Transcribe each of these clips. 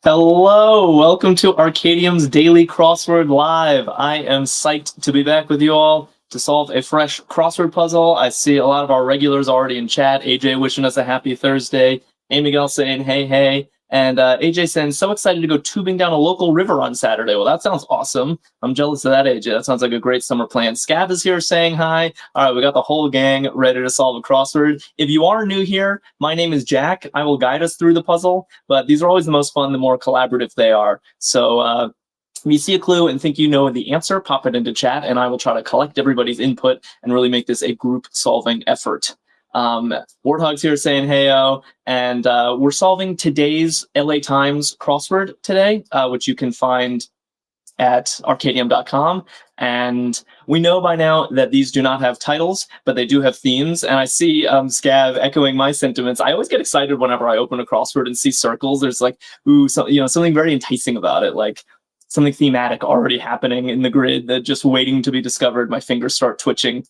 Hello, welcome to Arkadium's Daily Crossword Live. I am psyched to be back with you all to solve a fresh crossword puzzle. I see a lot of our regulars already in chat. AJ wishing us a happy Thursday. Amy Miguel saying, hey, hey. And AJ saying, so excited to go tubing down a local river on Saturday. Well, that sounds awesome. I'm jealous of that, AJ. That sounds like a great summer plan. Scav is here saying hi. All right, we got the whole gang ready to solve a crossword. If you are new here, my name is Jack. I will guide us through the puzzle, but these are always the most fun, the more collaborative they are. So if you see a clue and think you know the answer, pop it into chat, and I will try to collect everybody's input and really make this a group-solving effort. Warthog's here saying heyo, and we're solving today's LA Times crossword today, which you can find at Arkadium.com. And we know by now that these do not have titles, but they do have themes. And I see Scav echoing my sentiments. I always get excited whenever I open a crossword and see circles. There's like, ooh, something very enticing about it, like something thematic already happening in the grid that just waiting to be discovered. My fingers start twitching.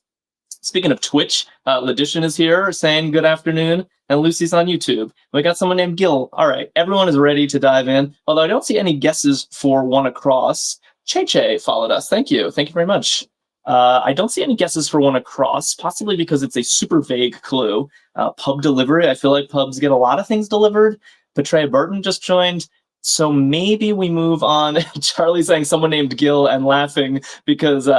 Speaking of Twitch, Ledition is here saying good afternoon, and Lucy's on YouTube. We got someone named Gil. All right, everyone is ready to dive in, although I don't see any guesses for one across. Che followed us. Thank you. Thank you very much. I don't see any guesses for one across, possibly because it's a super vague clue. Pub delivery. I feel like pubs get a lot of things delivered. Petrea Burton just joined. So maybe we move on. Charlie saying someone named Gil and laughing because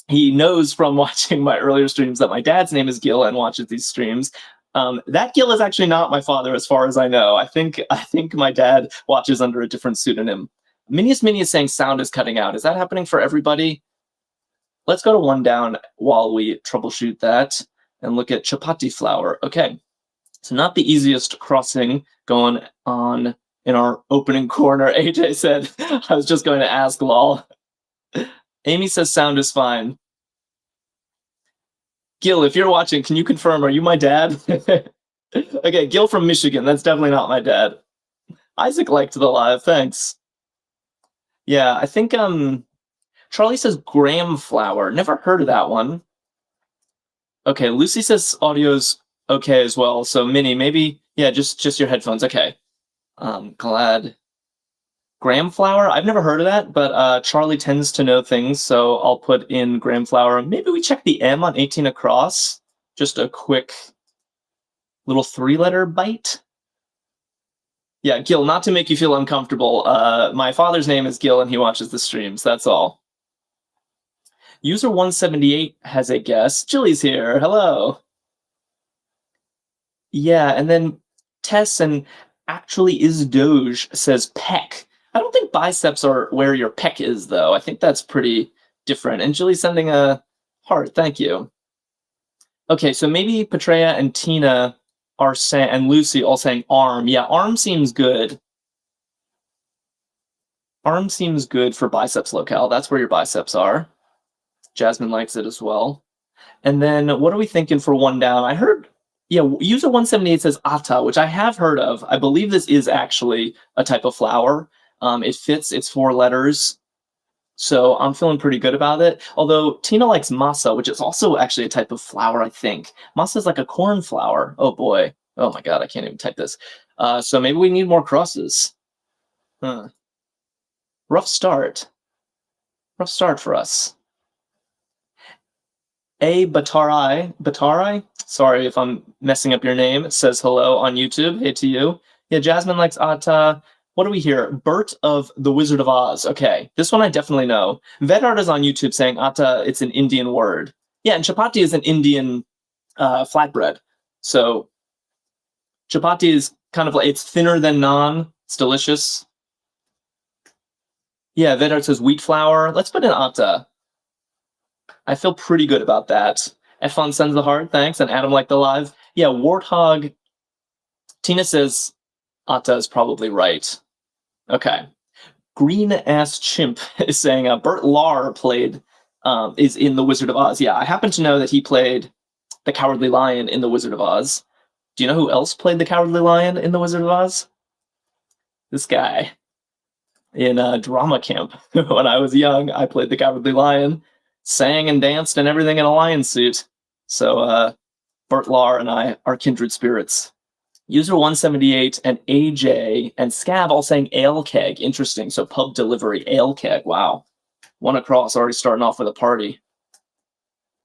he knows from watching my earlier streams that my dad's name is Gil and watches these streams. That Gil is actually not my father, as far as I know. I think my dad watches under a different pseudonym. Minius Mini is saying sound is cutting out. Is that happening for everybody? Let's go to one down while we troubleshoot that and look at chapati flour. Okay, so not the easiest crossing going on in our opening corner. AJ said, I was just going to ask, lol. Amy says sound is fine. Gil, if you're watching, can you confirm, are you my dad? Okay, Gil from Michigan. That's definitely not my dad. Isaac liked the live. Thanks. Yeah, I think Charlie says graham flour. Never heard of that one. Okay, Lucy says audio's okay as well. So Minnie, maybe, yeah, just your headphones. Okay. Glad. Graham flour? I've never heard of that, but Charlie tends to know things, so I'll put in graham flour. Maybe we check the M on 18 across. Just a quick little 3-letter bite. Yeah, Gil, not to make you feel uncomfortable. My father's name is Gil, and he watches the streams. That's all. User 178 has a guess. Chili's here. Hello. Yeah, and then Tess and actually is Doge says peck. I don't think biceps are where your pec is, though. I think that's pretty different. And Julie's sending a heart. Thank you. Okay, so maybe Petrea and Tina are saying, and Lucy all saying arm. Yeah, arm seems good. Arm seems good for biceps locale. That's where your biceps are. Jasmine likes it as well. And then what are we thinking for one down? I heard, yeah, user 178 says atta, which I have heard of. I believe this is actually a type of flour. It fits, it's 4 letters. So I'm feeling pretty good about it. Although Tina likes masa, which is also actually a type of flour, I think. Masa is like a corn flour. Oh boy. Oh my God, I can't even type this. So maybe we need more crosses. Huh. Rough start. Rough start for us. A Batarai, sorry if I'm messing up your name, says hello on YouTube. Hey to you. Yeah, Jasmine likes Atta. What do we hear? Bert of The Wizard of Oz. Okay, this one I definitely know. Vedart is on YouTube saying Atta, it's an Indian word. Yeah, and chapati is an Indian flatbread. So chapati is kind of like, it's thinner than naan. It's delicious. Yeah, Vedart says wheat flour. Let's put in Atta. I feel pretty good about that. Efon sends the heart, thanks. And Adam liked the live. Yeah, Warthog. Tina says Atta is probably right. Okay. Green Ass Chimp is saying Bert Lahr played, is in The Wizard of Oz. Yeah, I happen to know that he played the Cowardly Lion in The Wizard of Oz. Do you know who else played the Cowardly Lion in The Wizard of Oz? This guy. In drama camp. When I was young, I played the Cowardly Lion. Sang and danced and everything in a lion suit. So Bert Lahr and I are kindred spirits. User 178 and AJ and Scab all saying ale keg. Interesting. So pub delivery, ale keg. Wow. One across, already starting off with a party.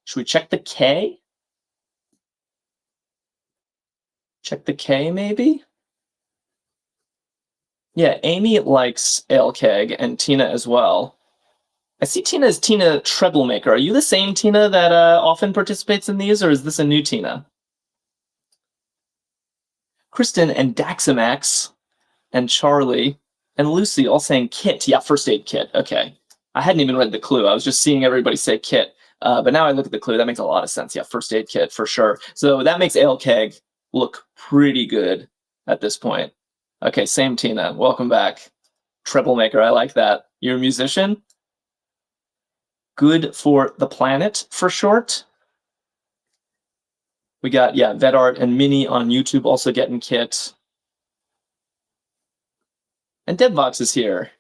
Should we check the K? Check the K, maybe? Yeah, Amy likes ale keg, and Tina as well. I see Tina as Tina Troublemaker. Are you the same Tina that often participates in these, or is this a new Tina? Kristen and Daxamax and Charlie and Lucy all saying kit. Yeah, first aid kit. Okay. I hadn't even read the clue. I was just seeing everybody say kit. But now I look at the clue. That makes a lot of sense. Yeah, first aid kit for sure. So that makes ale keg look pretty good at this point. Okay, same Tina. Welcome back. Troublemaker. I like that. You're a musician? Good for the planet for short. We got, yeah, VetArt and Minnie on YouTube also getting kit. And Devvox is here.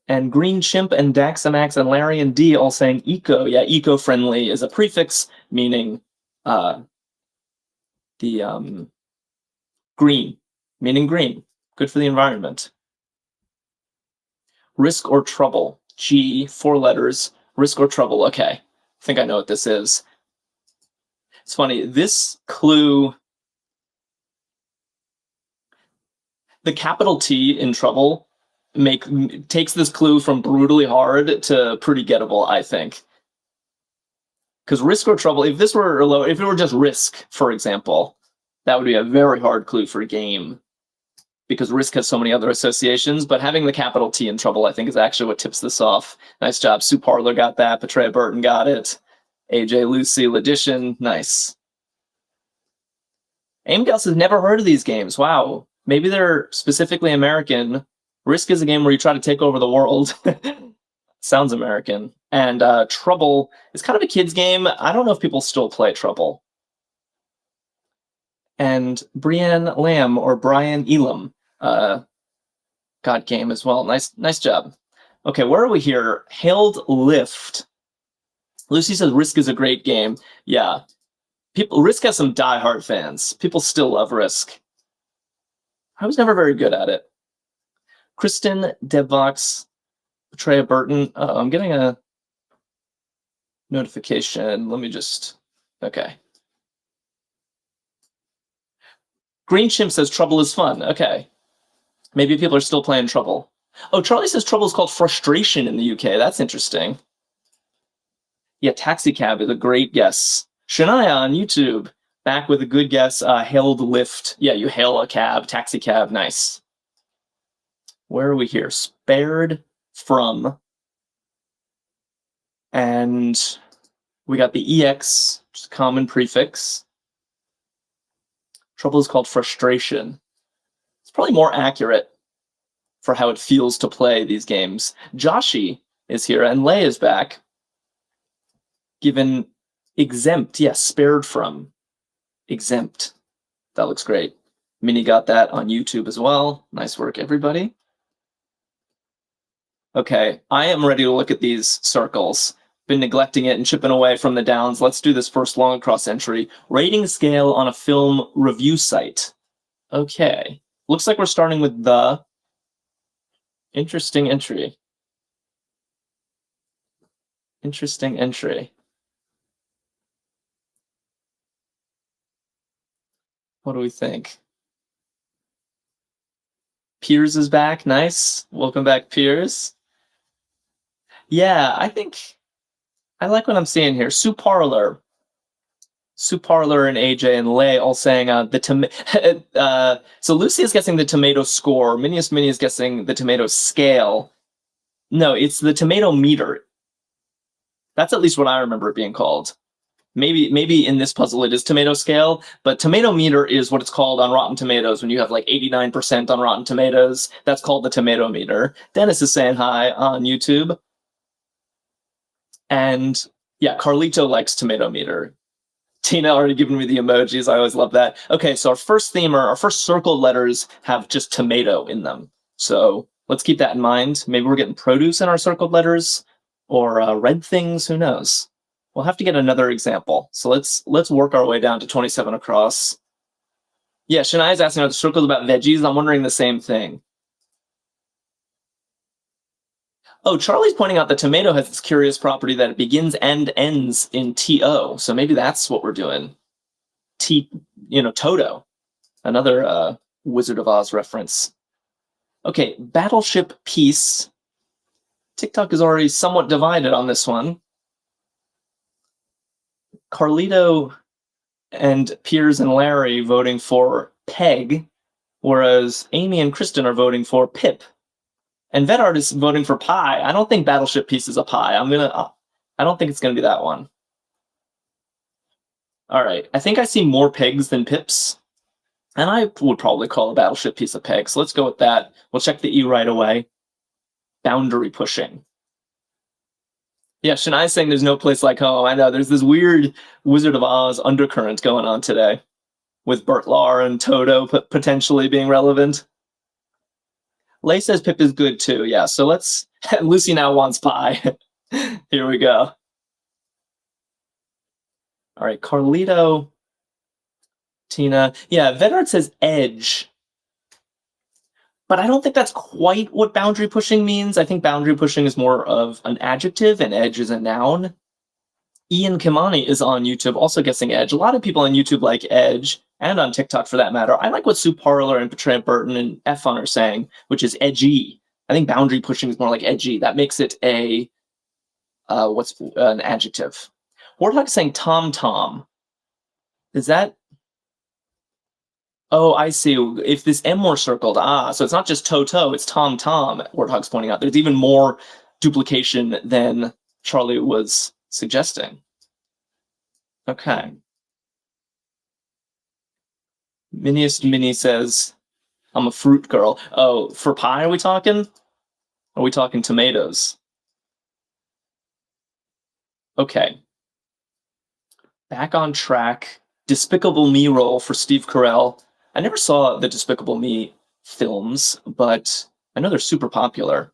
And Green Chimp and Daxamax and Larry and D all saying eco. Yeah, eco-friendly is a prefix meaning green, meaning green. Good for the environment. Risk or trouble. G, 4 letters. Risk or trouble. Okay. I think I know what this is. It's funny. This clue, the capital T in trouble takes this clue from brutally hard to pretty gettable, I think. Because risk or trouble, if it were just risk, for example, that would be a very hard clue for a game. Because risk has so many other associations, but having the capital T in trouble, I think, is actually what tips this off. Nice job. Sue Parler got that. Petrea Burton got it. AJ Lucy, Ledition. Nice. Aimgus has never heard of these games. Wow. Maybe they're specifically American. Risk is a game where you try to take over the world. Sounds American. And Trouble is kind of a kid's game. I don't know if people still play Trouble. And Brienne Lamb or Brian Elam got game as well. Nice job. Okay, where are we here? Hailed Lift. Lucy says Risk is a great game. Yeah. Risk has some diehard fans. People still love Risk. I was never very good at it. Kristen, Devvox, Petrea Burton. I'm getting a notification. Let me just... Okay. Green Chimp says Trouble is fun. Okay. Maybe people are still playing Trouble. Oh, Charlie says Trouble is called Frustration in the UK. That's interesting. Yeah, Taxi Cab is a great guess. Shania on YouTube, back with a good guess. Hailed Lift. Yeah, you hail a cab. Taxi Cab. Nice. Where are we here? Spared from. And we got the EX, which is a common prefix. Trouble is called Frustration. It's probably more accurate for how it feels to play these games. Joshi is here, and Lay is back. Given exempt, yes, spared from. Exempt. That looks great. Minnie got that on YouTube as well. Nice work, everybody. Okay, I am ready to look at these circles. Been neglecting it and chipping away from the downs. Let's do this first long across entry. Rating scale on a film review site. Okay. Looks like we're starting with the. Interesting entry. Interesting entry. What do we think? Piers is back. Nice. Welcome back, Piers. Yeah, I think I like what I'm seeing here. Sue Parler and AJ and Lay all saying so Lucy is guessing the tomato score. Minnie is guessing the tomato scale. No, it's the tomato meter. That's at least what I remember it being called. Maybe in this puzzle it is tomato scale, but tomato meter is what it's called on Rotten Tomatoes when you have like 89% on Rotten Tomatoes. That's called the tomato meter. Dennis is saying hi on YouTube. And yeah, Carlito likes tomato meter. Tina already given me the emojis. I always love that. Okay, so our first circled letters have just tomato in them. So let's keep that in mind. Maybe we're getting produce in our circled letters or red things. Who knows? We'll have to get another example. So let's work our way down to 27 across. Yeah, Shania's asking, are the circles about veggies? I'm wondering the same thing. Oh, Charlie's pointing out the tomato has this curious property that it begins and ends in TO. So maybe that's what we're doing. Toto. Another Wizard of Oz reference. Okay, Battleship Peace. TikTok is already somewhat divided on this one. Carlito and Piers and Larry voting for Peg, whereas Amy and Kristen are voting for Pip. And Vedart is voting for Pie. I don't think Battleship Peace is a pie. I don't think it's gonna be that one. All right, I think I see more pegs than pips, and I would probably call a Battleship Piece a peg. So let's go with that. We'll check the E right away. Boundary pushing. Yeah, Shania's saying there's no place like home. I know, there's this weird Wizard of Oz undercurrent going on today, with Bert Lahr and Toto potentially being relevant. Lay says Pip is good too. Yeah, so let's. Lucy now wants pie. Here we go. All right, Carlito, Tina. Yeah, Vedart says edge. But I don't think that's quite what boundary pushing means. I think boundary pushing is more of an adjective and edge is a noun. Ian Kimani is on YouTube also guessing edge. A lot of people on YouTube like edge, and on TikTok for that matter. I like what Sue Parler and Patria Burton and F1 are saying, which is edgy. I think boundary pushing is more like edgy. That makes it an adjective. Warthog saying tom-tom. Is that... Oh, I see. If this M were circled, so it's not just Toto, it's tom-tom, Warthog's pointing out. There's even more duplication than Charlie was suggesting. Okay. Miniest Mini says, I'm a fruit girl. Oh, for pie are we talking? Are we talking tomatoes? Okay. Back on track. Despicable Me role for Steve Carell. I never saw the Despicable Me films, but I know they're super popular.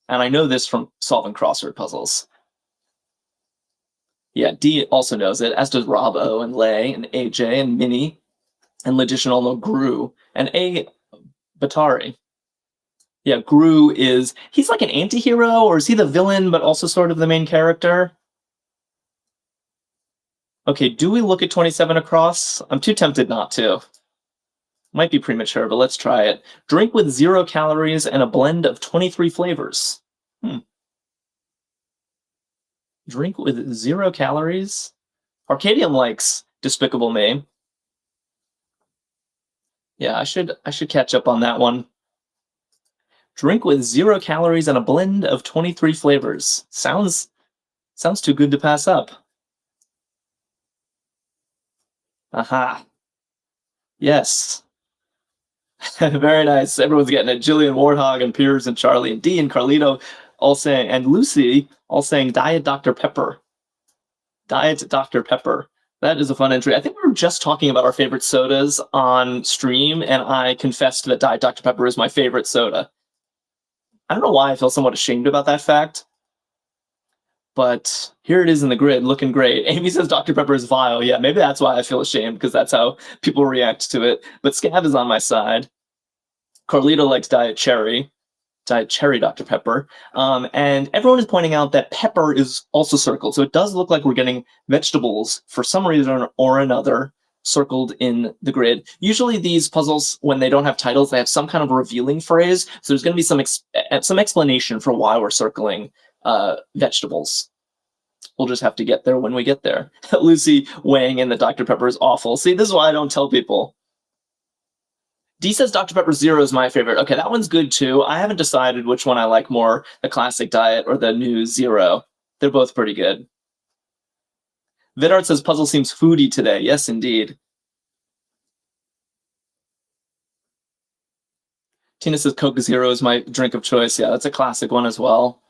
And I know this from solving crossword puzzles. Yeah, D also knows it, as does Rob O and Lay and AJ and Minnie and Logician Olmo Gru and A. Batari. Yeah, Gru he's like an anti-hero, or is he the villain but also sort of the main character? Okay, do we look at 27 across? I'm too tempted not to. Might be premature, but let's try it. Drink with 0 calories and a blend of 23 flavors. Drink with 0 calories? Arkadium likes Despicable Me. Yeah, I should catch up on that one. Drink with 0 calories and a blend of 23 flavors. Sounds too good to pass up. Aha. Yes. Very nice. Everyone's getting it. Jillian, Warthog, and Piers, and Charlie, and D, and Carlito, all saying, and Lucy, all saying Diet Dr. Pepper. Diet Dr. Pepper. That is a fun entry. I think we were just talking about our favorite sodas on stream, and I confessed that Diet Dr. Pepper is my favorite soda. I don't know why I feel somewhat ashamed about that fact, but here it is in the grid, looking great. Amy says Dr. Pepper is vile. Yeah, maybe that's why I feel ashamed, because that's how people react to it. But Scav is on my side. Carlito likes Diet Cherry Dr. Pepper. And everyone is pointing out that pepper is also circled. So it does look like we're getting vegetables for some reason or another circled in the grid. Usually these puzzles, when they don't have titles, they have some kind of revealing phrase. So there's going to be some explanation for why we're circling vegetables. We'll just have to get there when we get there. Lucy weighing in that Dr. Pepper is awful. See, this is why I don't tell people. D says Dr. Pepper Zero is my favorite. Okay, that one's good too. I haven't decided which one I like more, the classic diet or the new Zero. They're both pretty good. Vidart says puzzle seems foodie today. Yes, indeed. Tina says Coke Zero is my drink of choice. Yeah, that's a classic one as well.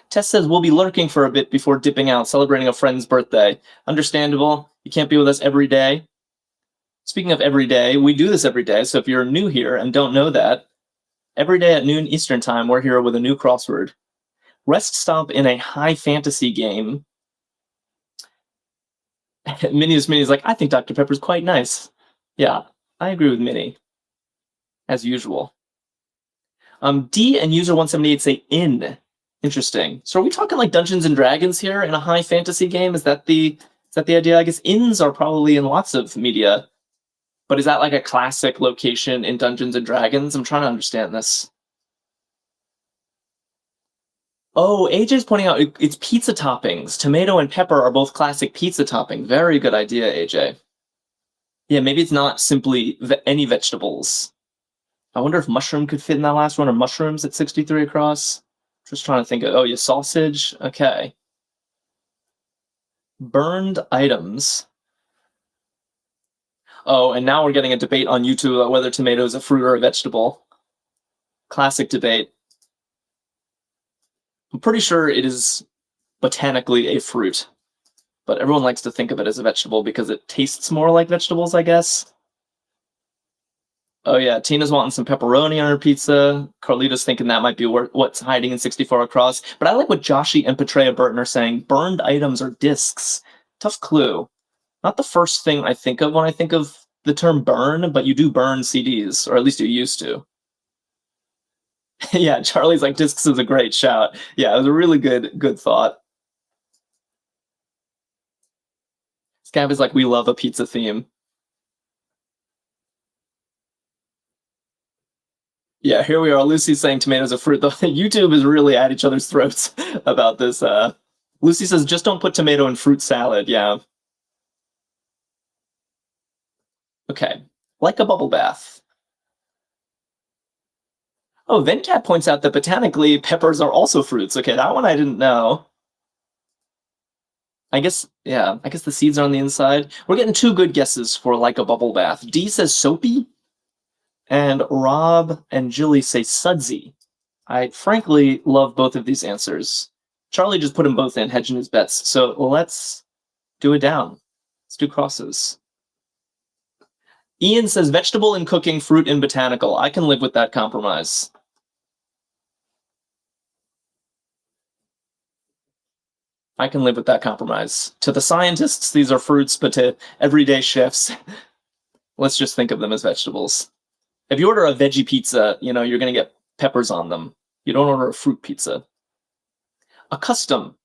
Tess says we'll be lurking for a bit before dipping out, celebrating a friend's birthday. Understandable. You can't be with us every day. Speaking of every day, we do this every day, so if you're new here and don't know that, every day at noon Eastern Time, we're here with a new crossword. Rest stop in a high fantasy game. Minnie's like, I think Dr. Pepper's quite nice. Yeah, I agree with Minnie, as usual. D and user 178 say in. Interesting. So are we talking like Dungeons and Dragons here in a high fantasy game? Is that the idea? I guess inns are probably in lots of media, but is that like a classic location in Dungeons and Dragons? I'm trying to understand this. Oh, AJ's pointing out it's pizza toppings. Tomato and pepper are both classic pizza topping. Very good idea, AJ. Yeah, maybe it's not simply any vegetables. I wonder if mushroom could fit in that last one, or mushrooms at 63 across. Just trying to think of, oh, yeah, sausage. Okay. Burned items. Oh, and now we're getting a debate on YouTube about whether tomato is a fruit or a vegetable. Classic debate. I'm pretty sure it is botanically a fruit, but everyone likes to think of it as a vegetable because it tastes more like vegetables, I guess. Oh yeah, Tina's wanting some pepperoni on her pizza. Carlito's thinking that might be what's hiding in 64 across. But I like what Joshi and Petrea Burton are saying. Burned items are discs. Tough clue. Not the first thing I think of when I think of the term burn, but you do burn CDs, or at least you used to. Yeah, Charlie's like discs is a great shout. Yeah, it was a really good thought. Scav is like, we love a pizza theme. Yeah, here we are. Lucy's saying tomatoes are fruit. Though YouTube is really at each other's throats about this. Lucy says, just don't put tomato in fruit salad. Yeah. Okay. Like a bubble bath. Oh, Venkat points out that botanically, peppers are also fruits. Okay, that one I didn't know. I guess, yeah, I guess the seeds are on the inside. We're getting two good guesses for like a bubble bath. D says soapy, and Rob and Jilly say sudsy. I frankly love both of these answers. Charlie just put them both in, hedging his bets. So let's do it down. Let's do crosses. Ian says vegetable in cooking, fruit in botanical. I can live with that compromise. I can live with that compromise. To the scientists, these are fruits, but to everyday chefs, let's just think of them as vegetables. If you order a veggie pizza, you're going to get peppers on them. You don't order a fruit pizza. A custom.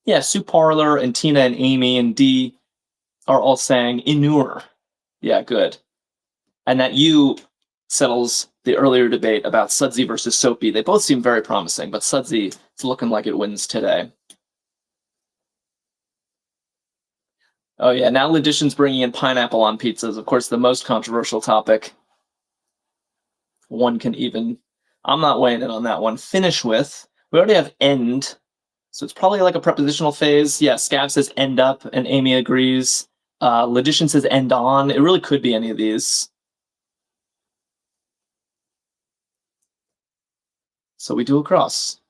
Yeah, Sue Parlor and Tina and Amy and Dee are all saying inure. Yeah, good. And that U settles the earlier debate about sudsy versus soapy. They both seem very promising, but sudsy is looking like it wins today. Oh yeah, now Ledition's bringing in pineapple on pizzas. Of course, the most controversial topic. I'm not weighing in on that one. Finish with. We already have end, so it's probably like a prepositional phase. Yeah, Scav says end up, and Amy agrees. Ledition says end on. It really could be any of these. So we do a cross.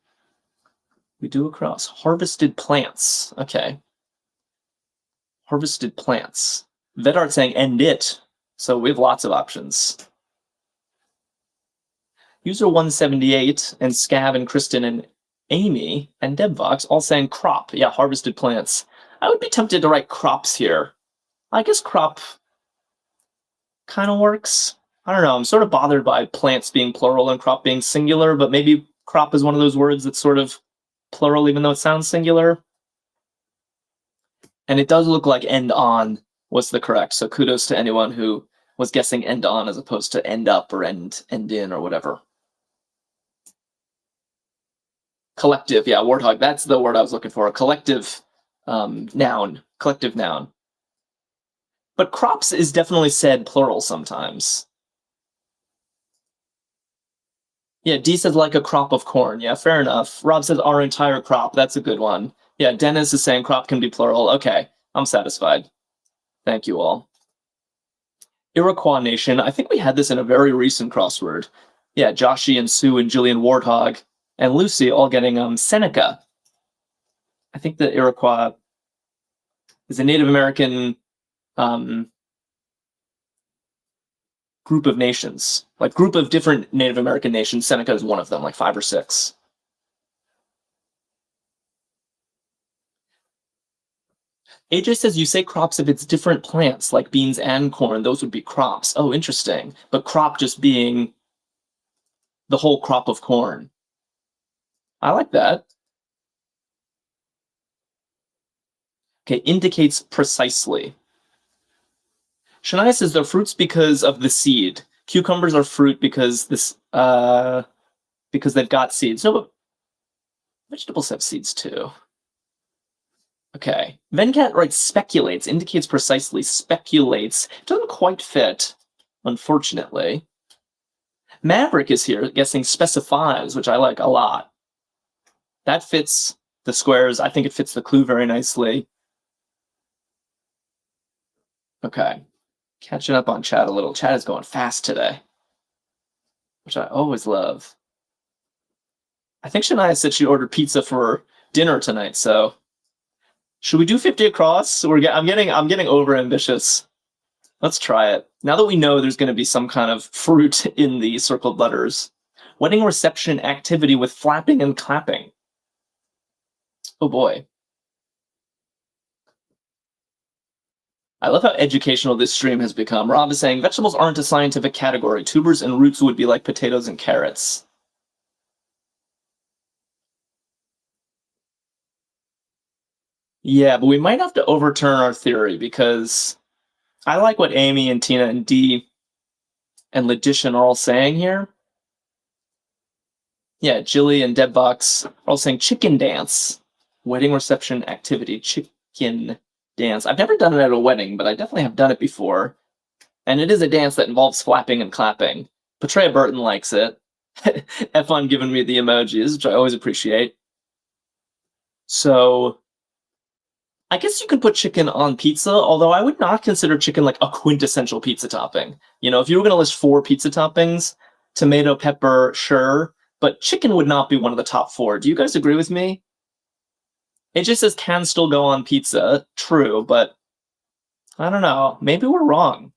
Harvested plants. Okay. Harvested plants. Vedart saying end it. So we have lots of options. User 178 and Scav and Kristen and Amy and Debvox all saying crop. Yeah, harvested plants. I would be tempted to write crops here. I guess crop kind of works. I don't know. I'm sort of bothered by plants being plural and crop being singular, but maybe crop is one of those words that's sort of plural even though it sounds singular. And it does look like end on was the correct. So kudos to anyone who was guessing end on as opposed to end up or end in or whatever. Collective, yeah, warthog. That's the word I was looking for. A collective noun. Collective noun. But crops is definitely said plural sometimes. Yeah, D says like a crop of corn. Yeah, fair enough. Rob says our entire crop. That's a good one. Yeah, Dennis is saying crop can be plural. Okay, I'm satisfied. Thank you all. Iroquois Nation. I think we had this in a very recent crossword. Yeah, Joshi and Sue and Jillian Warthog and Lucy all getting Seneca. I think the Iroquois is a Native American group of nations, like group of different Native American nations. Seneca is one of them, like 5 or 6. AJ says you say crops if it's different plants, like beans and corn. Those would be crops. Oh, interesting. But crop just being the whole crop of corn. I like that. Okay, indicates precisely. Shania says they're fruits because of the seed. Cucumbers are fruit because because they've got seeds. No, but vegetables have seeds too. Okay. Venkat writes speculates, indicates precisely, speculates. Doesn't quite fit, unfortunately. Maverick is here guessing specifies, which I like a lot. That fits the squares. I think it fits the clue very nicely. Okay. Catching up on chat a little. Chat is going fast today, which I always love. I think Shania said she ordered pizza for dinner tonight, so should we do 50 across? I'm getting over ambitious. Let's try it. Now that we know there's going to be some kind of fruit in the circled letters. Wedding reception activity with flapping and clapping. Oh boy. I love how educational this stream has become. Rob is saying vegetables aren't a scientific category. Tubers and roots would be like potatoes and carrots. Yeah, but we might have to overturn our theory because I like what Amy and Tina and Dee and Ledition are all saying here. Yeah, Jilly and Debbox are all saying chicken dance. Wedding reception activity, chicken dance. I've never done it at a wedding, but I definitely have done it before. And it is a dance that involves flapping and clapping. Petrea Burton likes it. F1 giving me the emojis, which I always appreciate. So I guess you could put chicken on pizza, although I would not consider chicken like a quintessential pizza topping. You know, if you were going to list 4 pizza toppings, tomato, pepper, sure, but chicken would not be one of the top 4. Do you guys agree with me? It just says can still go on pizza. True, but I don't know. Maybe we're wrong.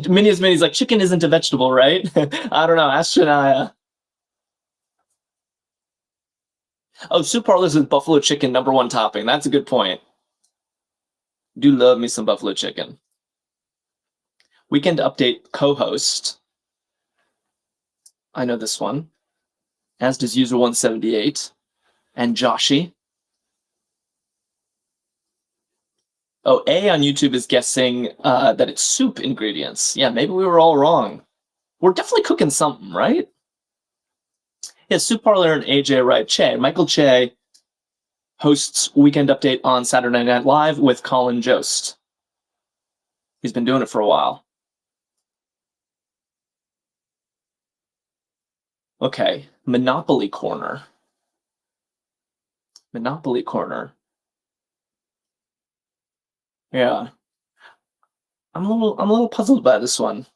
Minnie's like, chicken isn't a vegetable, right? I don't know. Ask Shania. Oh, soup parlors with buffalo chicken, #1 topping. That's a good point. Do love me some buffalo chicken. Weekend update co-host. I know this one. As does user 178. And Joshi. Oh, A on YouTube is guessing that it's soup ingredients. Yeah, maybe we were all wrong. We're definitely cooking something, right? Yeah, Soup Parlor and AJ right. Che. Michael Che hosts Weekend Update on Saturday Night Live with Colin Jost. He's been doing it for a while. Okay, Monopoly Corner. Monopoly Corner. Yeah. I'm a little puzzled by this one.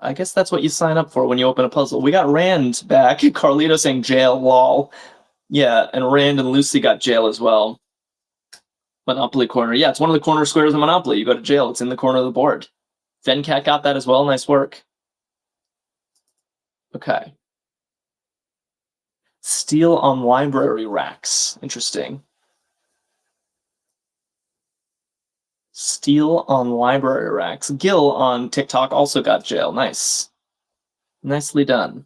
I guess that's what you sign up for when you open a puzzle. We got Rand back. Carlito saying jail, lol. Yeah, and Rand and Lucy got jail as well. Monopoly Corner. Yeah, it's one of the corner squares of Monopoly. You go to jail. It's in the corner of the board. Venkat got that as well. Nice work. Okay. Steal on library racks. Interesting. Steal on library racks. Gil on TikTok also got jail. Nice. Nicely done.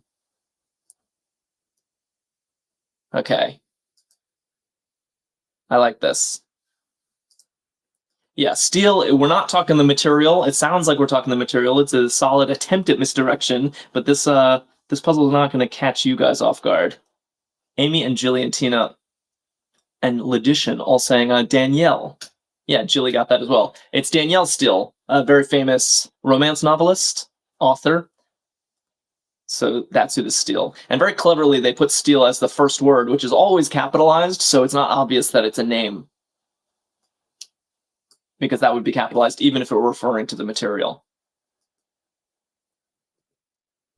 Okay. I like this. Yeah, steal, we're not talking the material. It sounds like we're talking the material. It's a solid attempt at misdirection, but this puzzle is not going to catch you guys off guard. Amy and Jilly and Tina and Ledition all saying Danielle. Yeah, Jilly got that as well. It's Danielle Steele, a very famous romance novelist, author. So that's who this Steele. And very cleverly, they put Steele as the first word, which is always capitalized, so it's not obvious that it's a name. Because that would be capitalized even if it were referring to the material.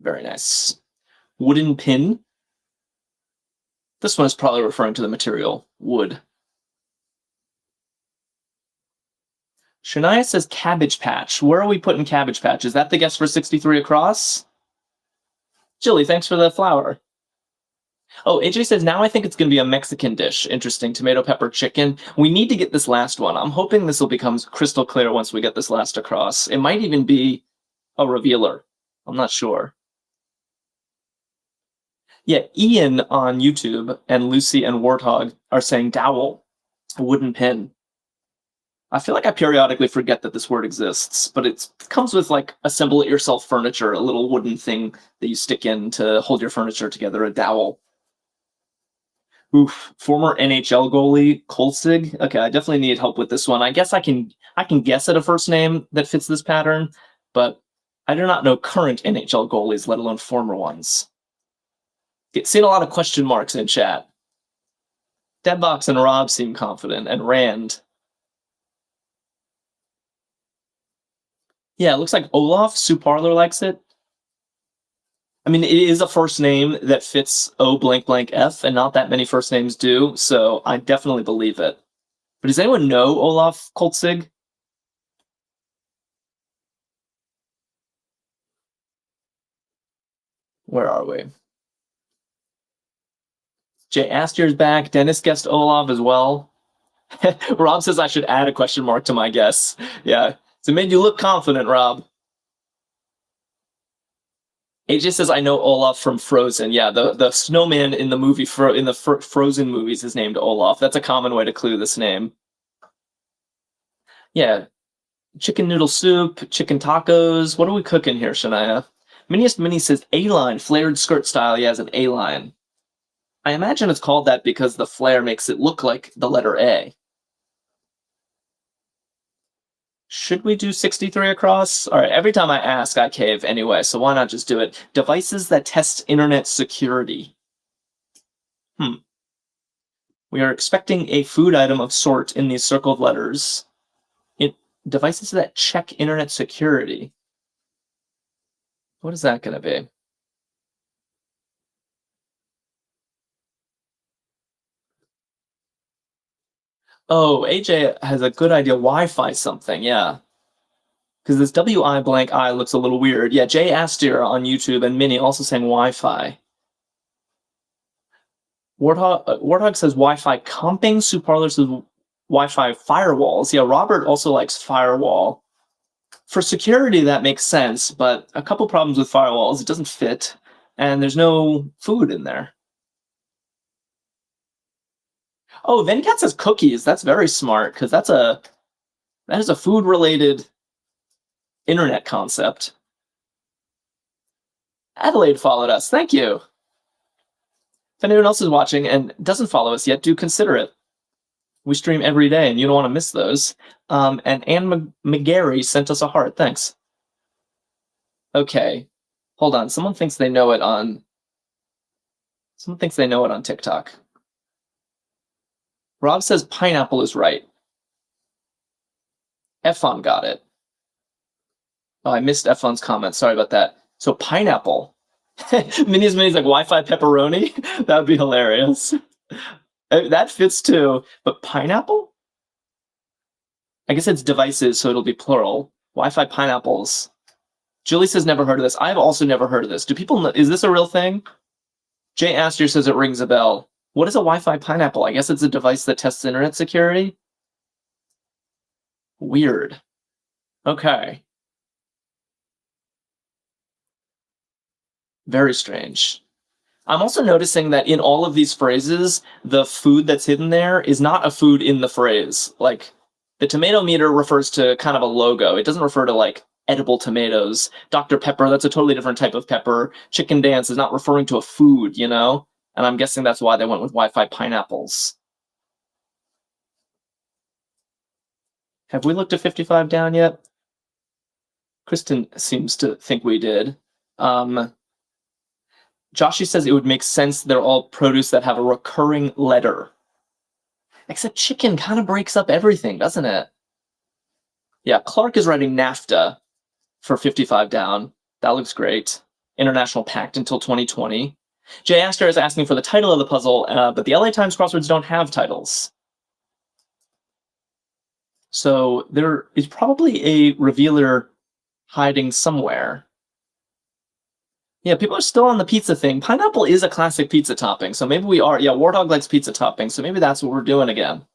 Very nice. Wooden pin. This one is probably referring to the material, wood. Shania says Cabbage Patch. Where are we putting Cabbage Patch? Is that the guess for 63 across? Jilly, thanks for the flower. Oh, AJ says, now I think it's going to be a Mexican dish. Interesting. Tomato, pepper, chicken. We need to get this last one. I'm hoping this will become crystal clear once we get this last across. It might even be a revealer. I'm not sure. Yeah, Ian on YouTube and Lucy and Warthog are saying dowel, a wooden pin. I feel like I periodically forget that this word exists, but it comes with like assemble it yourself furniture, a little wooden thing that you stick in to hold your furniture together, a dowel. Oof, former NHL goalie Kolzig. Okay, I definitely need help with this one. I guess I can guess at a first name that fits this pattern, but I do not know current NHL goalies, let alone former ones. Seen a lot of question marks in chat. Deadbox and Rob seem confident, and Rand. Yeah, it looks like Olaf. Sue Parler likes it. I mean, it is a first name that fits O blank blank F, and not that many first names do, so I definitely believe it. But does anyone know Olaf Koltzig? Where are we? Jay Astier's back. Dennis guessed Olaf as well. Rob says I should add a question mark to my guess. Yeah, so it made you look confident, Rob. AJ says I know Olaf from Frozen. Yeah, the snowman in the movie Frozen movies is named Olaf. That's a common way to clue this name. Yeah, chicken noodle soup, chicken tacos. What are we cooking here, Shania? Miniest Mini says A-line, flared skirt style. Yeah, as an A-line. I imagine it's called that because the flare makes it look like the letter A. Should we do 63 across? All right, every time I ask, I cave anyway, so why not just do it? Devices that test internet security. We are expecting a food item of sort in these circled letters. Devices that check internet security. What is that going to be? Oh, AJ has a good idea. Wi-Fi something, yeah. Because this WI blank I looks a little weird. Yeah, Jay Astier on YouTube and Minnie also saying Wi-Fi. Warthog says Wi-Fi comping. Sue Parler says Wi-Fi firewalls. Yeah, Robert also likes firewall. For security, that makes sense, but a couple problems with firewalls. It doesn't fit, and there's no food in there. Oh, Venkat says cookies. That's very smart, because that is a food-related internet concept. Adelaide followed us. Thank you. If anyone else is watching and doesn't follow us yet, do consider it. We stream every day, and you don't want to miss those. And Anne McGarry sent us a heart. Thanks. Okay. Hold on. Someone thinks they know it on TikTok. Rob says pineapple is right. Efon got it. Oh, I missed Efon's comment. Sorry about that. So pineapple. Minnie's like Wi-Fi pepperoni. That would be hilarious. That fits too. But pineapple? I guess it's devices, so it'll be plural. Wi-Fi pineapples. Julie says never heard of this. I've also never heard of this. Do people know? Is this a real thing? Jay Astor says it rings a bell. What is a Wi-Fi pineapple? I guess it's a device that tests internet security. Weird. Okay. Very strange. I'm also noticing that in all of these phrases, the food that's hidden there is not a food in the phrase. Like, the tomato meter refers to kind of a logo. It doesn't refer to, like, edible tomatoes. Dr. Pepper, that's a totally different type of pepper. Chicken Dance is not referring to a food, you know? And I'm guessing that's why they went with Wi-Fi pineapples. Have we looked at 55 down yet? Kristen seems to think we did. Joshy says it would make sense they're all produce that have a recurring letter. Except chicken kind of breaks up everything, doesn't it? Yeah, Clark is writing NAFTA for 55 down. That looks great. International Pact until 2020. Jay Astor is asking for the title of the puzzle, but the LA Times crosswords don't have titles. So there is probably a revealer hiding somewhere. Yeah, people are still on the pizza thing. Pineapple is a classic pizza topping, so maybe we are. Yeah, Warthog likes pizza topping, so maybe that's what we're doing again.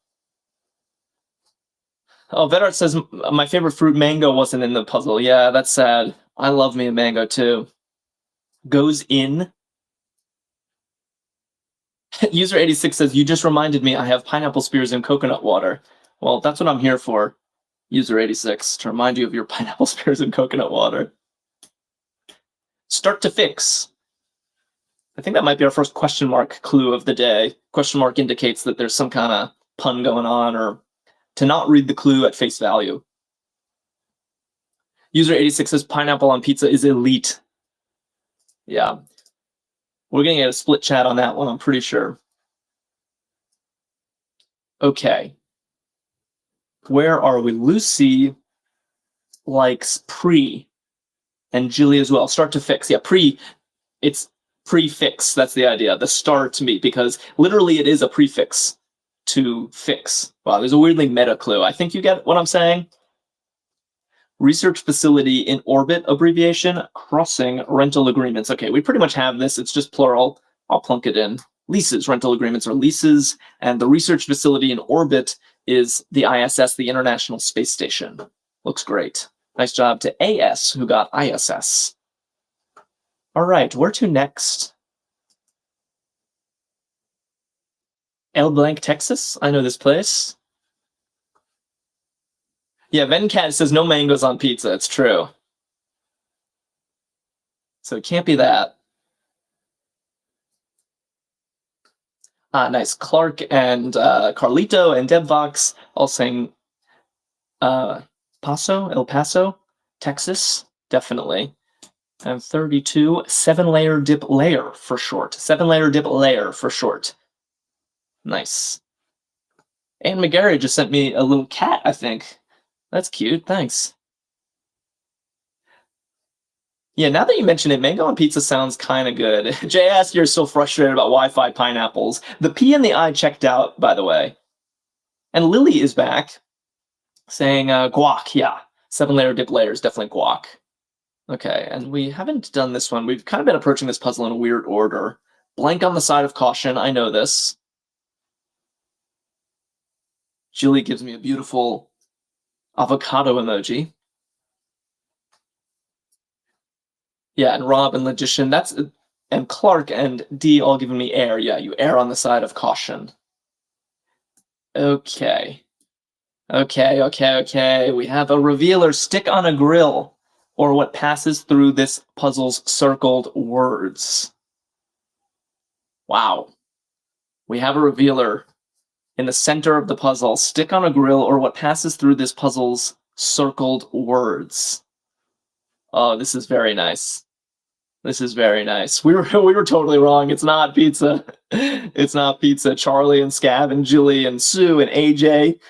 Oh, Vedart says my favorite fruit, mango, wasn't in the puzzle. Yeah, that's sad. I love me a mango too. Goes in. User 86 says, you just reminded me I have pineapple spears and coconut water. Well, that's what I'm here for, User 86, to remind you of your pineapple spears and coconut water. Start to fix. I think that might be our first question mark clue of the day. Question mark indicates that there's some kind of pun going on, or to not read the clue at face value. User 86 says pineapple on pizza is elite. Yeah. We're going to get a split chat on that one, I'm pretty sure. Okay. Where are we? Lucy likes pre, and Julie as well. Start to fix. Yeah, pre, it's prefix. That's the idea. The star to me, because literally it is a prefix to fix. Wow, there's a weirdly meta clue. I think you get what I'm saying. Research facility in orbit abbreviation, crossing rental agreements. Okay, we pretty much have this. It's just plural. I'll plunk it in. Leases, rental agreements are leases, and the research facility in orbit is the ISS, the International Space Station. Looks great. Nice job to AS, who got ISS. All right, where to next? El Blanc, Texas. I know this place. Yeah, Venkat says no mangoes on pizza. It's true. So it can't be that. Nice. Clark and Carlito and Debvox all saying El Paso, Texas, definitely. And 32, 7-layer dip layer for short. 7-layer dip layer for short. Nice. Anne McGarry just sent me a little cat, I think. That's cute, thanks. Yeah, now that you mention it, mango on pizza sounds kind of good. JS, you're so frustrated about Wi-Fi pineapples. The P and the I checked out, by the way. And Lily is back, saying guac, yeah. 7-layer dip layer is definitely guac. Okay, and we haven't done this one. We've kind of been approaching this puzzle in a weird order. Blank on the side of caution, I know this. Julie gives me a beautiful avocado emoji. Yeah, and Rob and Logician, and Clark and D all giving me air. Yeah, you err on the side of caution. Okay. Okay. We have a revealer, stick on a grill, or what passes through this puzzle's circled words. Wow. We have a revealer in the center of the puzzle, stick on a grill, or what passes through this puzzle's circled words. Oh, this is very nice. This is very nice. We were totally wrong. It's not pizza. It's not pizza. Charlie and Scav and Julie and Sue and AJ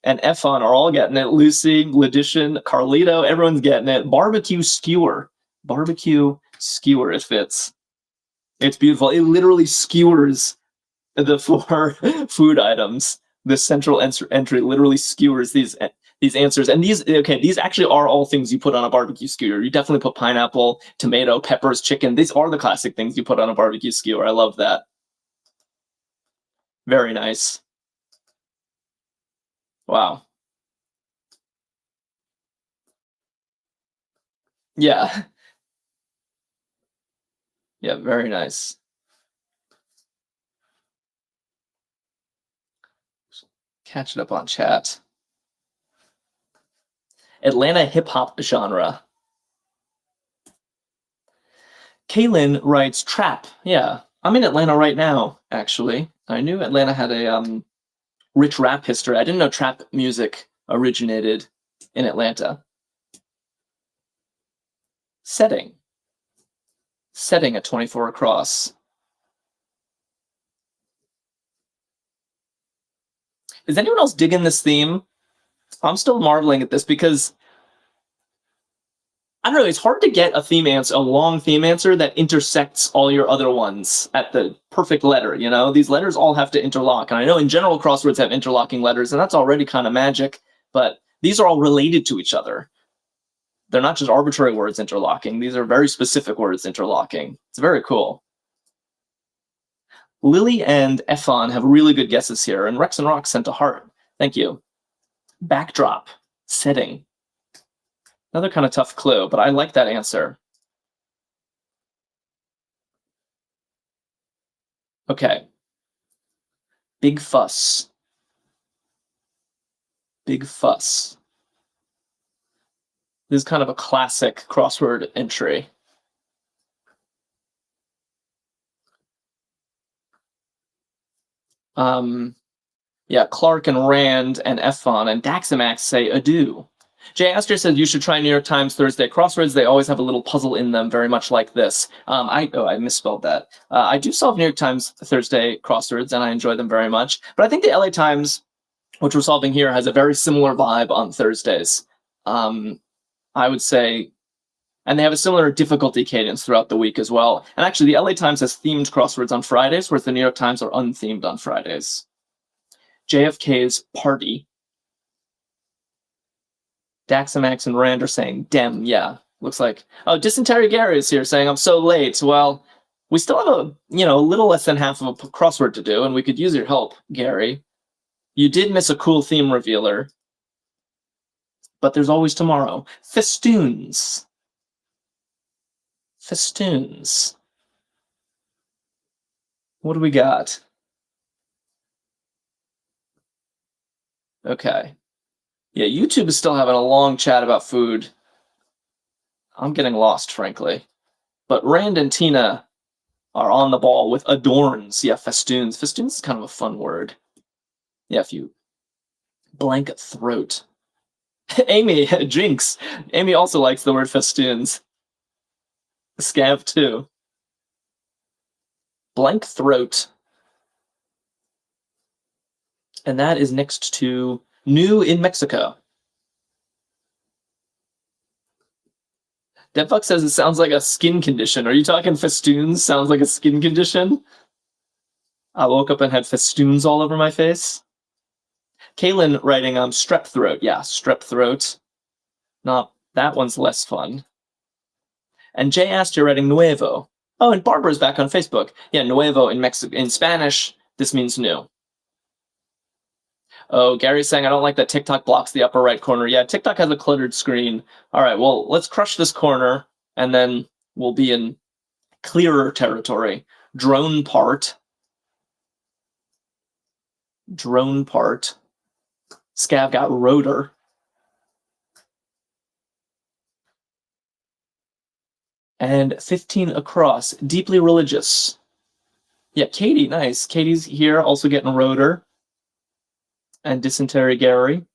and Efon are all getting it. Lucy, Ledition, Carlito, everyone's getting it. Barbecue skewer. Barbecue skewer, it fits. It's beautiful. It literally skewers the 4 food items. The central entry literally skewers these answers. And these actually are all things you put on a barbecue skewer. You definitely put pineapple, tomato, peppers, chicken. These are the classic things you put on a barbecue skewer. I love that. Very nice. Wow. Yeah. Yeah, very nice. Catch it up on chat. Atlanta hip-hop genre. Kaylin writes trap. Yeah, I'm in Atlanta right now, actually. I knew Atlanta had a rich rap history. I didn't know trap music originated in Atlanta. Setting at 24 across. Is anyone else digging this theme? I'm still marveling at this because I don't know, it's hard to get a long theme answer that intersects all your other ones at the perfect letter, you know? These letters all have to interlock. And I know in general crosswords have interlocking letters, and that's already kind of magic, but these are all related to each other. they're not just arbitrary words interlocking. These are very specific words interlocking. It's very cool. Lily and Efon have really good guesses here, and Rex and Rock sent a heart. Thank you. Backdrop, setting. Another kind of tough clue, but I like that answer. Okay. Big fuss. Big fuss. This is kind of a classic crossword entry. Yeah, Clark and Rand and Efon and Daxamax say adieu. Jay Astor says you should try New York Times Thursday crosswords. They always have a little puzzle in them, very much like this. I misspelled that. I do solve New York Times Thursday crosswords, and I enjoy them very much. But I think the LA Times, which we're solving here, has a very similar vibe on Thursdays. I would say, and they have a similar difficulty cadence throughout the week as well. And actually, the LA Times has themed crosswords on Fridays, whereas the New York Times are unthemed on Fridays. JFK's party. Daxamax and Rand are saying dem, yeah. Looks like, oh, Dysentery Gary is here saying, I'm so late. Well, we still have a little less than half of a crossword to do, and we could use your help, Gary. You did miss a cool theme revealer, but there's always tomorrow. Festoons. Festoons. What do we got? Okay. Yeah, YouTube is still having a long chat about food. I'm getting lost, frankly. But Rand and Tina are on the ball with adorns. Yeah, festoons. Festoons is kind of a fun word. Yeah, if you blank throat. Amy, Jinx. Amy also likes the word festoons. Scav too. Blank throat. And that is next to new in Mexico. Devfuck says it sounds like a skin condition. Are you talking festoons? Sounds like a skin condition? I woke up and had festoons all over my face. Kaylin writing strep throat. Yeah, strep throat. Not that one's less fun. And Jay asked you writing nuevo. Oh, and Barbara's back on Facebook. Yeah, nuevo in Spanish, this means new. Oh, Gary's saying, I don't like that TikTok blocks the upper right corner. Yeah, TikTok has a cluttered screen. All right, well, let's crush this corner, and then we'll be in clearer territory. Drone part. Drone part. Scav got rotor. And 15 across. Deeply religious. Yeah, Katie, nice. Katie's here, also getting rotor. And Dysentery Gary.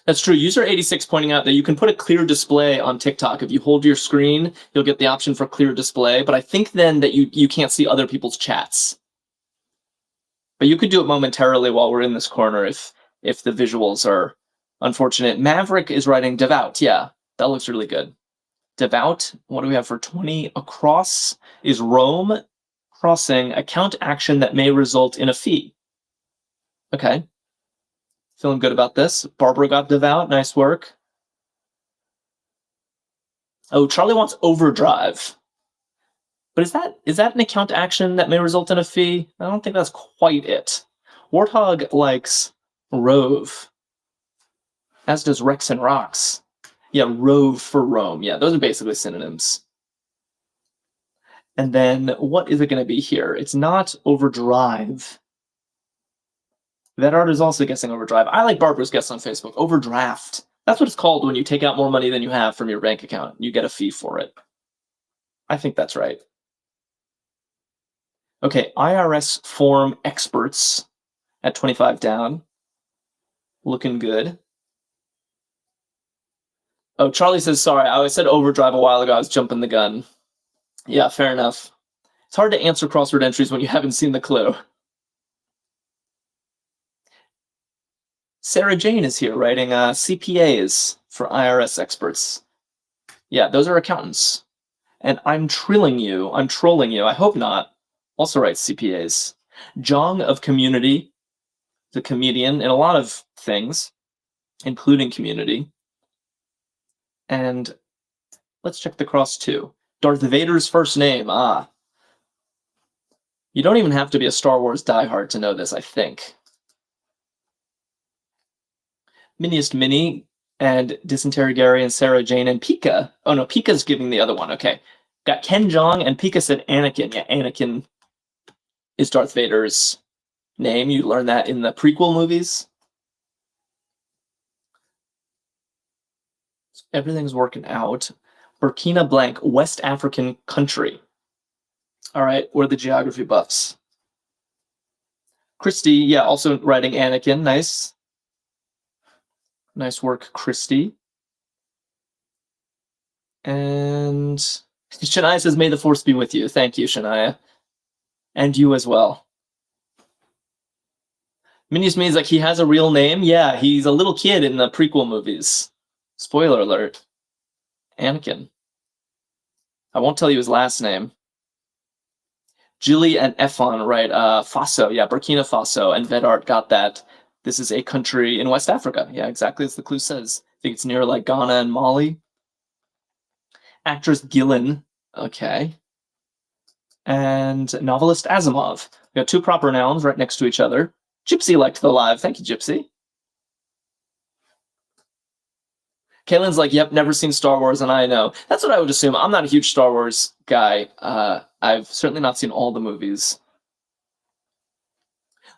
That's true. User 86 pointing out that you can put a clear display on TikTok. If you hold your screen, you'll get the option for clear display. But I think then that you can't see other people's chats. But you could do it momentarily while we're in this corner if the visuals are unfortunate. Maverick is writing devout. Yeah, that looks really good. Devout. What do we have for 20 across? Is roam crossing a count action that may result in a fee. Okay. Feeling good about this. Barbara got devout. Nice work. Oh, Charlie wants overdrive. But is that an account action that may result in a fee? I don't think that's quite it. Warthog likes rove. As does Rex and Rocks. Yeah, rove for roam. Yeah, those are basically synonyms. And then what is it going to be here? It's not overdrive. That art is also guessing overdrive. I like Barbara's guess on Facebook. Overdraft. That's what it's called when you take out more money than you have from your bank account. You get a fee for it. I think that's right. Okay, IRS form experts at 25 down. Looking good. Oh, Charlie says, sorry, I said overdrive a while ago. I was jumping the gun. Yeah, fair enough. It's hard to answer crossword entries when you haven't seen the clue. Sarah Jane is here writing CPAs for IRS experts. Yeah, those are accountants. And I'm trolling you. I hope not. Also writes CPAs. Jong of Community, the comedian in a lot of things, including Community. And let's check the cross too. Darth Vader's first name. Ah. You don't even have to be a Star Wars diehard to know this, I think. Miniest Mini and Dysentery Gary and Sarah Jane and Pika. Oh no, Pika's giving the other one. Okay. Got Ken Jeong and Pika said Anakin. Yeah, Anakin is Darth Vader's name. You learn that in the prequel movies. Everything's working out. Burkina Blank, West African country. All right, we're the geography buffs. Christy, yeah, also writing Anakin. Nice. Nice work, Christy. And Shania says, may the force be with you. Thank you, Shania. And you as well. Minius means like he has a real name. Yeah, he's a little kid in the prequel movies. Spoiler alert. Anakin. I won't tell you his last name. Jilly and Efon, right? Faso, yeah, Burkina Faso. And Vedart got that. This is a country in West Africa. Yeah, exactly as the clue says. I think it's near like Ghana and Mali. Actress Gillen. Okay. And novelist Asimov. We got two proper nouns right next to each other. Gypsy liked the live. Thank you, Gypsy. Kaylin's like, yep, never seen Star Wars, and I know. That's what I would assume. I'm not a huge Star Wars guy. I've certainly not seen all the movies.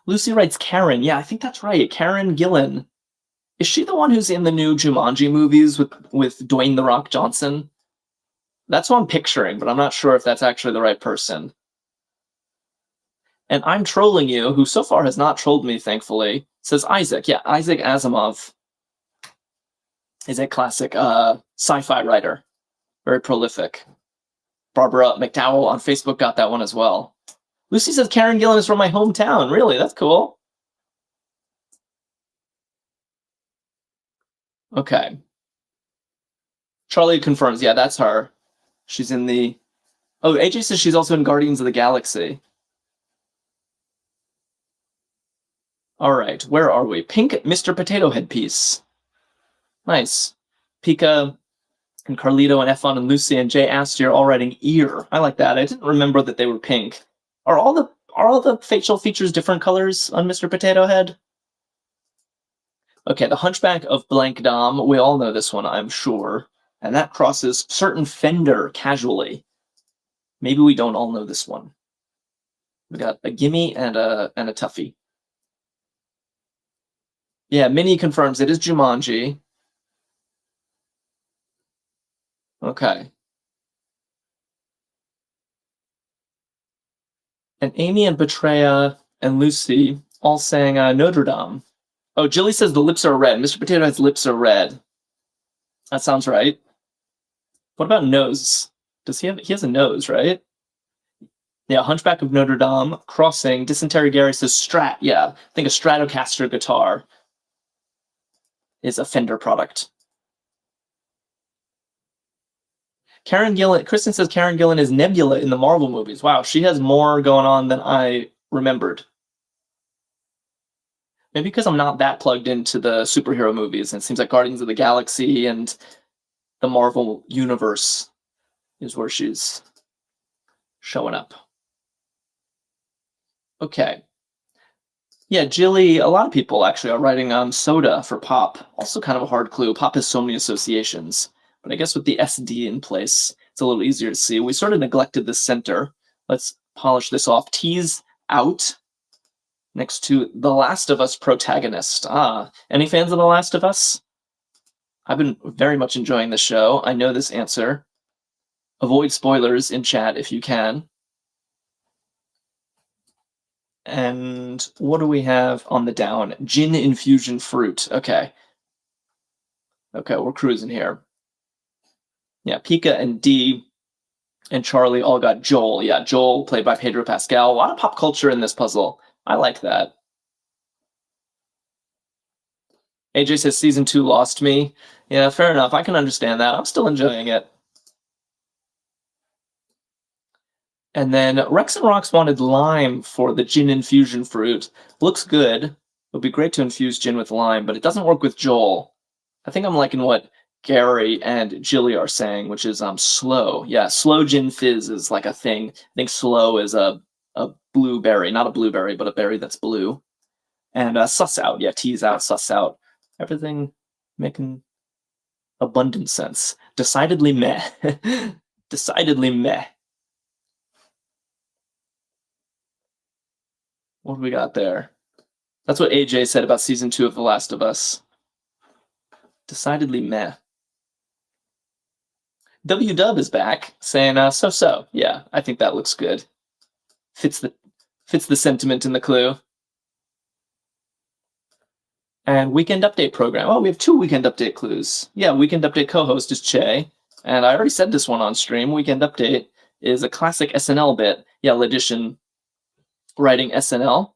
Lucy writes Karen. Yeah, I think that's right. Karen Gillan. Is she the one who's in the new Jumanji movies with Dwayne "The Rock" Johnson? That's what I'm picturing, but I'm not sure if that's actually the right person. And I'm trolling you, who so far has not trolled me, thankfully, says Isaac. Yeah, Isaac Asimov is a classic sci-fi writer. Very prolific. Barbara McDowell on Facebook got that one as well. Lucy says Karen Gillan is from my hometown. Really? That's cool. Okay. Charlie confirms. Yeah, that's her. She's in the... Oh, AJ says she's also in Guardians of the Galaxy. All right, where are we? Pink Mr. Potato Head piece. Nice. Pika and Carlito and Efon and Lucy and Jay Astier all writing ear. I like that. I didn't remember that they were pink. Are all the facial features different colors on Mr. Potato Head? Okay, the Hunchback of Blank Dom. We all know this one, I'm sure. And that crosses Certain Fender casually. Maybe we don't all know this one. We got a gimme and a toughie. Yeah, Minnie confirms it is Jumanji. Okay. And Amy and Betraya and Lucy all sang Notre Dame. Oh, Jilly says the lips are red. Mr. Potato Head's lips are red. That sounds right. What about nose? Does he has a nose, right? Yeah, Hunchback of Notre Dame, Crossing, Dysentery Gary says Strat. Yeah, I think a Stratocaster guitar is a Fender product. Karen Gillan, Kristen says Karen Gillan is Nebula in the Marvel movies. Wow, she has more going on than I remembered. Maybe because I'm not that plugged into the superhero movies, and it seems like Guardians of the Galaxy and the Marvel universe is where she's showing up. Okay. Yeah, Jilly, a lot of people actually are writing soda for pop. Also kind of a hard clue. Pop has so many associations. But I guess with the SD in place, it's a little easier to see. We sort of neglected the center. Let's polish this off. Tease out next to The Last of Us protagonist. Any fans of The Last of Us? I've been very much enjoying the show. I know this answer. Avoid spoilers in chat if you can. And what do we have on the down? Gin infusion fruit. Okay. Okay, we're cruising here. Yeah, Pika and Dee and Charlie all got Joel. Yeah, Joel, played by Pedro Pascal. A lot of pop culture in this puzzle. I like that. AJ says season 2 lost me. Yeah, fair enough. I can understand that. I'm still enjoying it. And then Rex and Rox wanted lime for the gin infusion fruit. Looks good. It would be great to infuse gin with lime, but it doesn't work with Joel. I think I'm liking what Gary and Jilly are saying, which is slow. Yeah, slow gin fizz is like a thing. I think slow is a blueberry, not a blueberry, but a berry that's blue. And suss out, yeah, tease out, suss out. Everything making abundant sense. Decidedly meh. Decidedly meh. What do we got there? That's what AJ said about season 2 of The Last of Us. Decidedly meh. W-Dub is back, saying so. Yeah, I think that looks good. Fits the sentiment in the clue. And weekend update program. Oh, we have 2 weekend update clues. Yeah, weekend update co-host is Che. And I already said this one on stream. Weekend update is a classic SNL bit. Yeah, Ledition writing SNL.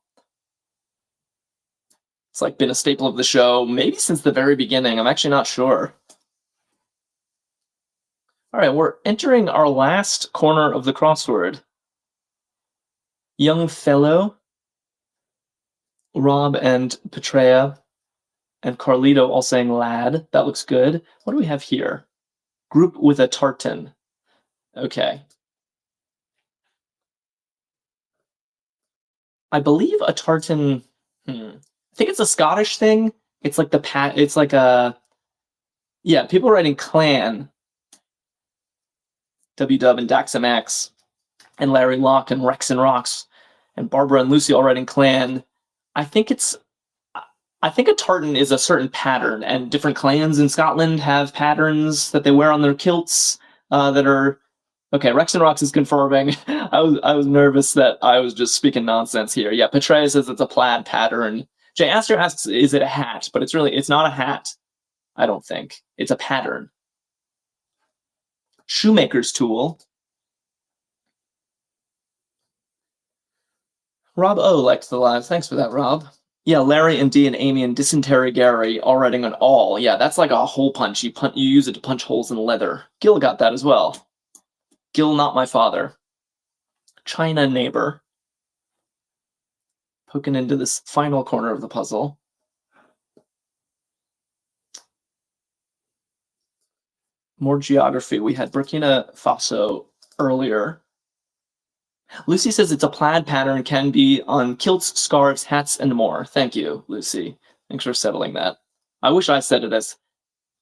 It's like been a staple of the show, maybe since the very beginning. I'm actually not sure. All right, we're entering our last corner of the crossword. Young fellow, Rob and Petrea and Carlito all saying lad. That looks good. What do we have here? Group with a tartan. Okay. I believe a tartan. I think it's a Scottish thing. It's like it's like a. Yeah, people writing clan. W-Dub and DaxMX, and Larry Locke and Rex and Rocks, and Barbara and Lucy all writing clan. I think a tartan is a certain pattern, and different clans in Scotland have patterns that they wear on their kilts that are. Okay, Rex and Rocks is confirming. I was nervous that I was just speaking nonsense here. Yeah, Petrea says it's a plaid pattern. Jay Astor asks, is it a hat? But it's not a hat. I don't think. It's a pattern. Shoemaker's tool. Rob O liked the live. Thanks for that, Rob. Yeah, Larry and D and Amy and Dysentery Gary all writing an all. Yeah, that's like a hole punch. You use it to punch holes in leather. Gil got that as well. Gil, not my father. China neighbor. Poking into this final corner of the puzzle. More geography. We had Burkina Faso earlier. Lucy says it's a plaid pattern, can be on kilts, scarves, hats, and more. Thank you, Lucy. Thanks for settling that. I wish I said it as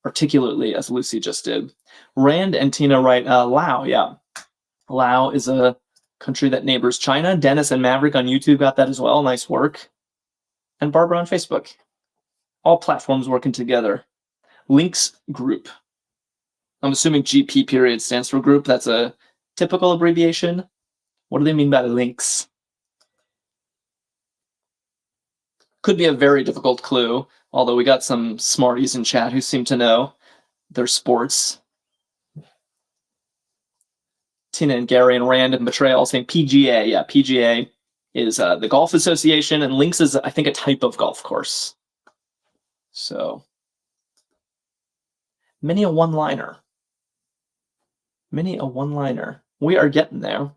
articulately as Lucy just did. Rand and Tina write Lao, yeah. Lao is a country that neighbors China. Dennis and Maverick on YouTube got that as well. Nice work. And Barbara on Facebook. All platforms working together. Links group. I'm assuming GP period stands for group. That's a typical abbreviation. What do they mean by links? Could be a very difficult clue, although we got some smarties in chat who seem to know their sports. Tina and Gary and Rand and Betray all saying PGA. Yeah, PGA is the Golf Association, and links is, I think, a type of golf course. So, many a one-liner. Many a one-liner. We are getting there.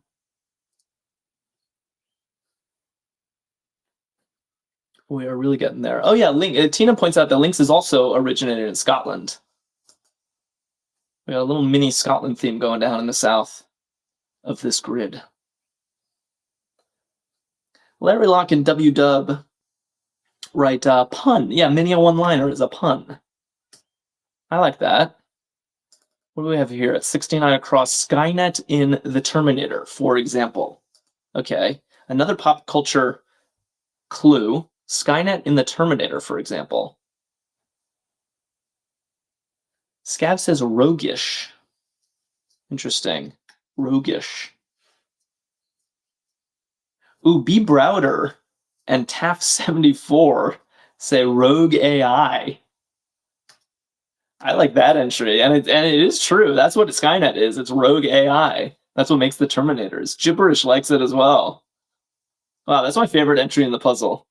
We are really getting there. Oh yeah, Tina points out that links is also originated in Scotland. We got a little mini Scotland theme going down in the south of this grid. Larry Locke and W-Dub write pun. Yeah, mini a one-liner is a pun. I like that. What do we have here? At 69 across, Skynet in the Terminator, for example. Okay, another pop culture clue. Skynet in the Terminator, for example. Scav says roguish. Interesting. Roguish. Ooh, B. Browder and TAF74 say rogue AI. I like that entry, and it is true. That's what Skynet is. It's rogue AI. That's what makes the Terminators. Gibberish likes it as well. Wow, that's my favorite entry in the puzzle.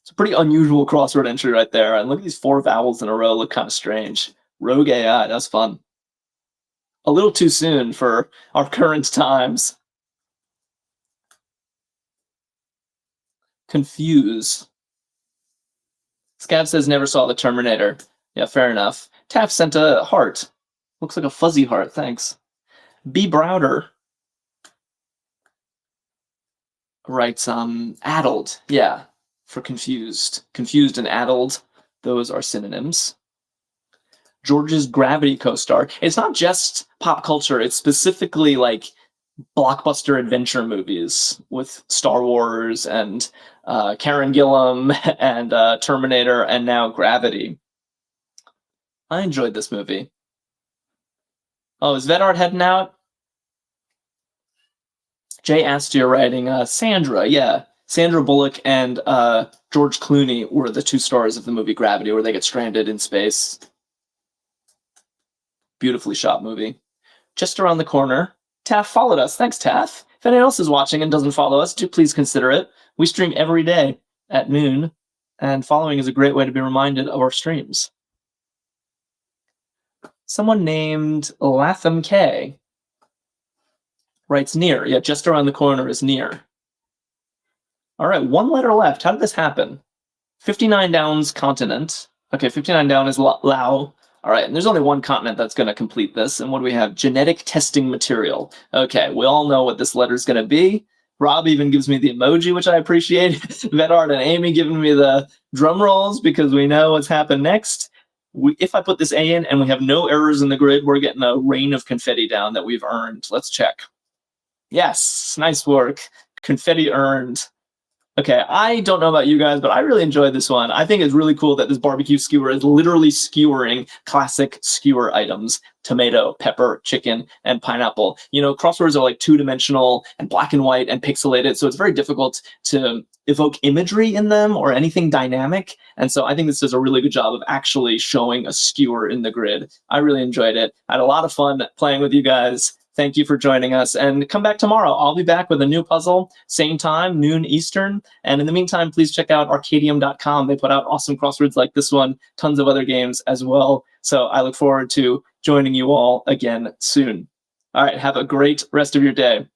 It's a pretty unusual crossword entry right there. And look at these 4 vowels in a row. Look kind of strange. Rogue AI. That's fun. A little too soon for our current times. Confuse. Scav says never saw the Terminator. Yeah, fair enough. Taff sent a heart. Looks like a fuzzy heart, thanks. B. Browder writes, addled. Yeah, for confused. Confused and addled, those are synonyms. George's Gravity co-star. It's not just pop culture, it's specifically like blockbuster adventure movies with Star Wars and Karen Gillan and Terminator and now Gravity. I enjoyed this movie. Oh, is Vedard heading out? Jay Astia writing Sandra, yeah. Sandra Bullock and George Clooney were the two stars of the movie Gravity, where they get stranded in space. Beautifully shot movie. Just around the corner, Taff followed us. Thanks, Taff. If anyone else is watching and doesn't follow us, do please consider it. We stream every day at noon, and following is a great way to be reminded of our streams. Someone named Latham K writes near. Yeah, just around the corner is near. All right, one letter left. How did this happen? 59 down's continent. Okay, 59 down is Lao. All right, and there's only one continent that's going to complete this. And what do we have? Genetic testing material. Okay, we all know what this letter is going to be. Rob even gives me the emoji, which I appreciate. Vedard and Amy giving me the drum rolls because we know what's happened next. If I put this A in and we have no errors in the grid, we're getting a rain of confetti down that we've earned. Let's check. Yes, nice work. Confetti earned. Okay, I don't know about you guys, but I really enjoyed this one. I think it's really cool that this barbecue skewer is literally skewering classic skewer items: tomato, pepper, chicken, and pineapple. You know, crosswords are like two-dimensional and black and white and pixelated, so it's very difficult to evoke imagery in them or anything dynamic. And so I think this does a really good job of actually showing a skewer in the grid. I really enjoyed it. I had a lot of fun playing with you guys. Thank you for joining us, and come back tomorrow. I'll be back with a new puzzle, same time, noon Eastern. And in the meantime, please check out Arkadium.com. They put out awesome crosswords like this one, tons of other games as well. So I look forward to joining you all again soon. All right, have a great rest of your day.